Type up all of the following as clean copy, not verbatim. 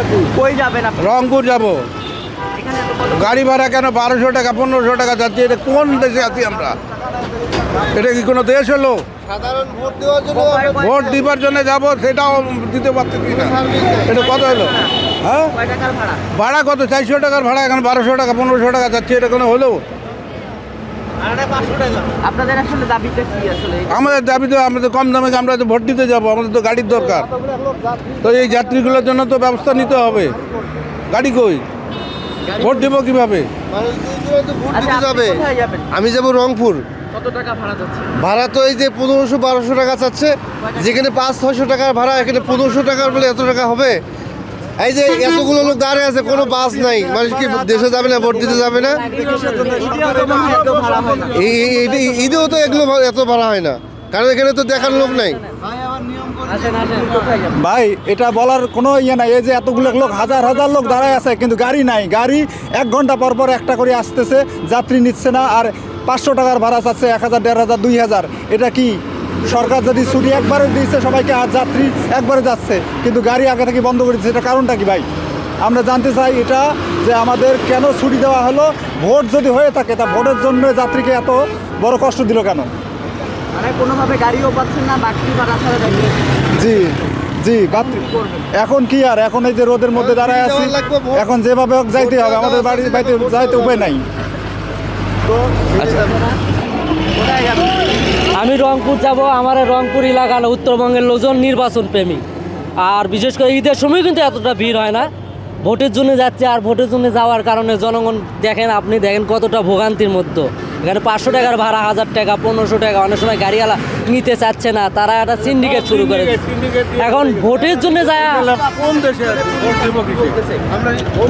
আছি। কই যাবেন আপনি? রংপুর যাব। এখানে এত কত গাড়ি ভাড়া কেন 1200 টাকা 1500 টাকা যাচ্ছে? এটা কোন দেশে আছি আমরা? এটা কি কোনো দেশ হলো? সাধারণ ভোট দেওয়ার জন্য ভোট দিবার জন্য যাব, সেটাও দিতে পারতেছি না। এটা কত হলো? হ্যাঁ, কয় টাকার ভাড়া? ভাড়া কত? 400 টাকার ভাড়া, এখন 1200 টাকা 1500 টাকা যাচ্ছে। এটা কোনো হলো? আপনাদের আসলে দাবিটা কি আসলে? আমাদের দাবি তো আমাদের কম দামে, আমরা তো ভোট দিতে যাবো, আমাদের তো গাড়ির দরকার। তো এই যাত্রীগুলোর জন্য তো ব্যবস্থা নিতে হবে। গাড়ি কই? ভোট দেবো কিভাবে? মানুষ দূর দূরান্তে ভোট আচ্ছা, দিতে আপনি যাবে। কোথায় যাবেন? আমি যাব রংপুর। কত টাকা ভাড়া যাচ্ছে? ভাড়া তো এই যে 1500-1200 টাকা চাচ্ছে, যেখানে 500-600 টাকার ভাড়া, এখানে 1500 টাকার বলে এত টাকা হবে? এই যে এতগুলো লোক দাঁড়িয়ে আছে, কোনো বাস নাই, মানুষ কি দেশে যাবে না, ভোট দিতে যাবে না? ঈদেও তো মনে হয় এত ভাড়া হয় না। ঈদেও তো এগুলো এত ভাড়া হয় না, কারণ এখানে তো দেখার লোক নাই। আসেন আসেন, কোথায় যাবেন? ভাই এটা বলার কোনো ইয়ে নাই। এই যে এতগুলো লোক, হাজার হাজার লোক দাঁড়ায় আছে, কিন্তু গাড়ি নাই। গাড়ি 1 ঘন্টা পর পর একটা করে আসতেছে, যাত্রী নিচ্ছে না। আর 500 টাকার ভাড়া চাচ্ছে, 1000, 1500, 2000। এটা কি সরকার যদি ছুটি একবারে দিয়েছে সবাইকে, আর যাত্রী একবারে যাচ্ছে, কিন্তু গাড়ি আগে থেকে বন্ধ করে দিচ্ছে? এটা কারণটা কি ভাই? আমরা জানতে চাই এটা, যে আমাদের কেন ছুটি দেওয়া হলো? ভোট যদি হয়ে থাকে, তা ভোটের জন্য যাত্রীকে এত বড় কষ্ট দিল কেন? মানে কোনোভাবে গাড়িও পাচ্ছেন না, বাকি ভাড়া ছাড়া যাবেন। জি জি, এখন কি আর, এখন এই যে রোদের মধ্যে দাঁড়ায় আছি, এখন যেভাবে হোক যাইতে হবে, আমাদের বাড়িতে যাইতে উপায় নাই। কোথায় যাবেন? আমি রংপুর যাব। আমার এই রংপুর এলাকা হলো উত্তরবঙ্গের লোকজন নির্বাচন প্রেমী, আর বিশেষ করে ঈদের সময় কিন্তু এতটা ভিড় হয় না। ভোটের জন্য যাচ্ছে, আর ভোটের জন্য যাওয়ার কারণে জনগণ আপনি দেখেন কতটা ভোগান্তির মধ্যে। এখানে 500 টাকার ভাড়া, 1000 টাকা, 1500 টাকা, অনেক সময় গাড়িওয়ালা নিতে চাচ্ছে না, তারা একটা সিন্ডিকেট শুরু করে। এখন ভোটের জন্য যায়, কোন দেশে আছে? ভোট দেবো কিসে?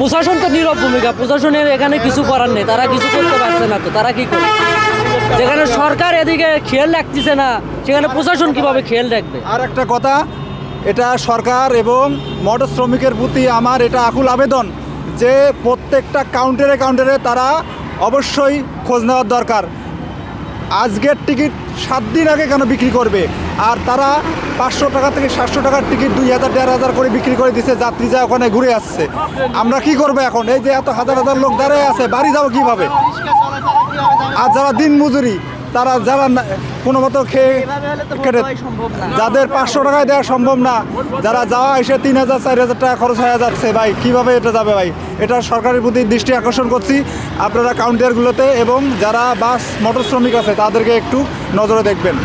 প্রশাসন তো নীরব ভূমিকা, প্রশাসনের এখানে কিছু করার নেই, তারা কিছু করতে পারছে না। তো তারা কি করে? যেখানে সরকার এদিকে খেয়াল রাখতেছে না, সেখানে প্রশাসন কিভাবে খেয়াল রাখবে? আর একটা কথা, এটা সরকার এবং মোটর শ্রমিকের প্রতি আমার এটা আকুল আবেদন, যে প্রত্যেকটা কাউন্টারে তারা অবশ্যই খোঁজ নেওয়ার দরকার। আজকের টিকিট 7 দিন আগে কেন বিক্রি করবে? আর তারা 500 টাকা থেকে 700 টাকার টিকিট 2000, 1500 করে বিক্রি করে দিচ্ছে, যাত্রী যায় ওখানে ঘুরে আসছে। আমরা কি করবো এখন? এই যে এত হাজার হাজার লোক দাঁড়িয়ে আছে, বাড়ি যাবো কিভাবে? আর যারা দিন মজুরি, তারা যারা কোনো মতো খেয়ে এভাবে হলে তো ভোট কেটে, দেওয়াই সম্ভব না। যাদের 500 টাকায় দেওয়া সম্ভব না, যারা যাওয়া এসে 3000, 4000 টাকা খরচ হয়ে যাচ্ছে, ভাই কিভাবে এটা যাবে? ভাই এটা সরকারের প্রতি দৃষ্টি আকর্ষণ করছি, আপনারা কাউন্টারগুলোতে এবং যারা বাস মোটর শ্রমিক আছে তাদেরকে একটু নজরে দেখবেন।